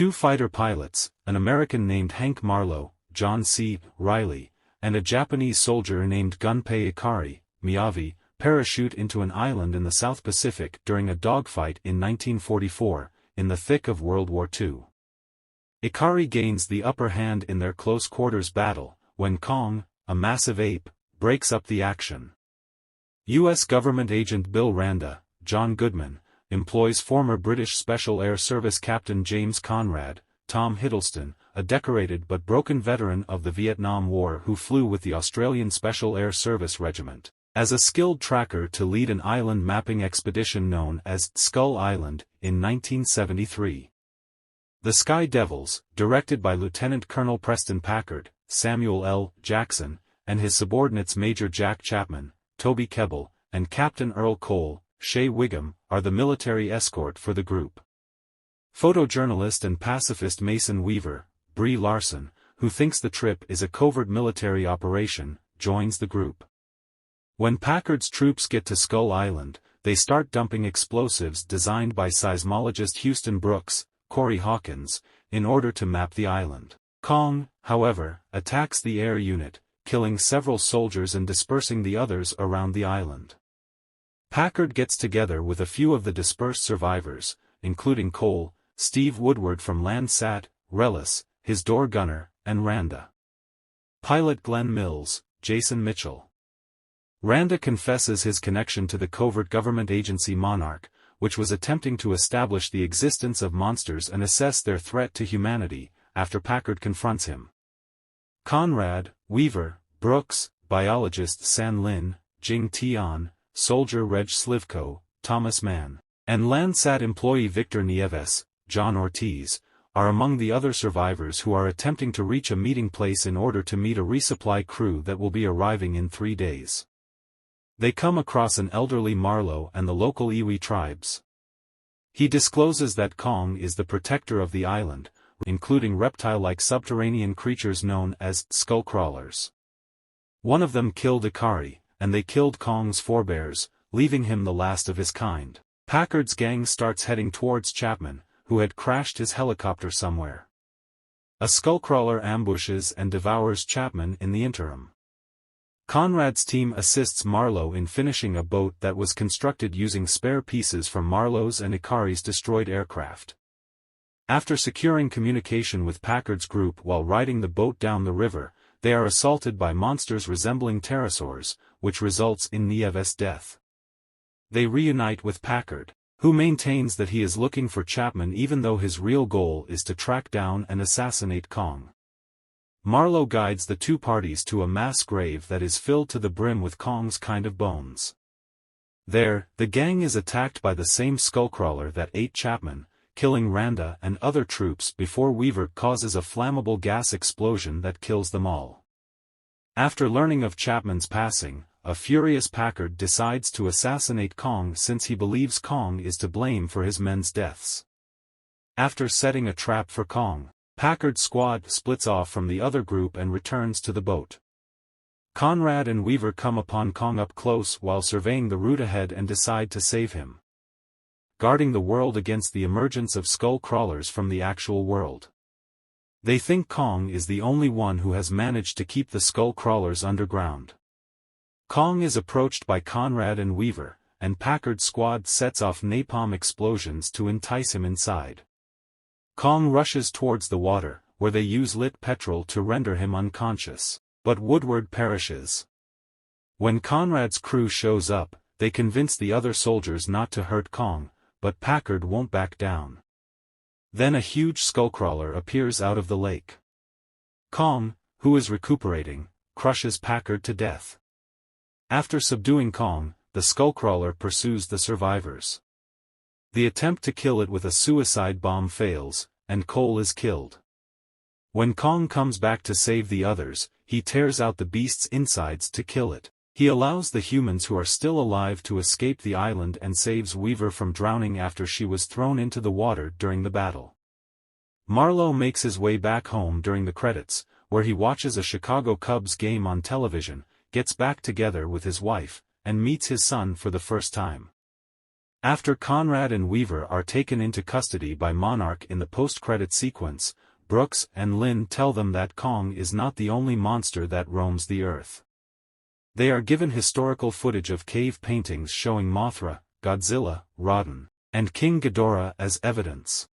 Two fighter pilots, an American named Hank Marlowe, John C. Riley, and a Japanese soldier named Gunpei Ikari, Miyavi, parachute into an island in the South Pacific during a dogfight in 1944, in the thick of World War II. Ikari gains the upper hand in their close-quarters battle, when Kong, a massive ape, breaks up the action. U.S. government agent Bill Randa, John Goodman, employs former British Special Air Service Captain James Conrad, Tom Hiddleston, a decorated but broken veteran of the Vietnam War who flew with the Australian Special Air Service Regiment, as a skilled tracker to lead an island mapping expedition known as Skull Island, in 1973. The Sky Devils, directed by Lieutenant Colonel Preston Packard, Samuel L. Jackson, and his subordinates Major Jack Chapman, Toby Kebbell, and Captain Earl Cole, Shea Wiggum, are the military escort for the group. Photojournalist and pacifist Mason Weaver, Brie Larson, who thinks the trip is a covert military operation, joins the group. When Packard's troops get to Skull Island, they start dumping explosives designed by seismologist Houston Brooks, Corey Hawkins, in order to map the island. Kong, however, attacks the air unit, killing several soldiers and dispersing the others around the island. Packard gets together with a few of the dispersed survivors, including Cole, Steve Woodward from Landsat, Relis, his door gunner, and Randa. Pilot Glenn Mills, Jason Mitchell. Randa confesses his connection to the covert government agency Monarch, which was attempting to establish the existence of monsters and assess their threat to humanity, after Packard confronts him. Conrad, Weaver, Brooks, biologist San Lin, Jing Tian, soldier Reg Slivko, Thomas Mann, and Landsat employee Victor Nieves, John Ortiz, are among the other survivors who are attempting to reach a meeting place in order to meet a resupply crew that will be arriving in 3 days. They come across an elderly Marlowe and the local Iwi tribes. He discloses that Kong is the protector of the island, including reptile-like subterranean creatures known as Skullcrawlers. One of them killed Ikari, and they killed Kong's forebears, leaving him the last of his kind. Packard's gang starts heading towards Chapman, who had crashed his helicopter somewhere. A Skullcrawler ambushes and devours Chapman in the interim. Conrad's team assists Marlowe in finishing a boat that was constructed using spare pieces from Marlowe's and Ikari's destroyed aircraft. After securing communication with Packard's group while riding the boat down the river, they are assaulted by monsters resembling pterosaurs, which results in Nieves' death. They reunite with Packard, who maintains that he is looking for Chapman even though his real goal is to track down and assassinate Kong. Marlowe guides the two parties to a mass grave that is filled to the brim with Kong's kind of bones. There, the gang is attacked by the same Skullcrawler that ate Chapman, killing Randa and other troops before Weaver causes a flammable gas explosion that kills them all. After learning of Chapman's passing, a furious Packard decides to assassinate Kong since he believes Kong is to blame for his men's deaths. After setting a trap for Kong, Packard's squad splits off from the other group and returns to the boat. Conrad and Weaver come upon Kong up close while surveying the route ahead and decide to save him, guarding the world against the emergence of Skullcrawlers from the actual world. They think Kong is the only one who has managed to keep the Skullcrawlers underground. Kong is approached by Conrad and Weaver, and Packard's squad sets off napalm explosions to entice him inside. Kong rushes towards the water, where they use lit petrol to render him unconscious, but Woodward perishes. When Conrad's crew shows up, they convince the other soldiers not to hurt Kong, but Packard won't back down. Then a huge Skullcrawler appears out of the lake. Kong, who is recuperating, crushes Packard to death. After subduing Kong, the Skullcrawler pursues the survivors. The attempt to kill it with a suicide bomb fails, and Cole is killed. When Kong comes back to save the others, he tears out the beast's insides to kill it. He allows the humans who are still alive to escape the island and saves Weaver from drowning after she was thrown into the water during the battle. Marlowe makes his way back home during the credits, where he watches a Chicago Cubs game on television, gets back together with his wife, and meets his son for the first time. After Conrad and Weaver are taken into custody by Monarch in the post-credit sequence, Brooks and Lynn tell them that Kong is not the only monster that roams the Earth. They are given historical footage of cave paintings showing Mothra, Godzilla, Rodan, and King Ghidorah as evidence.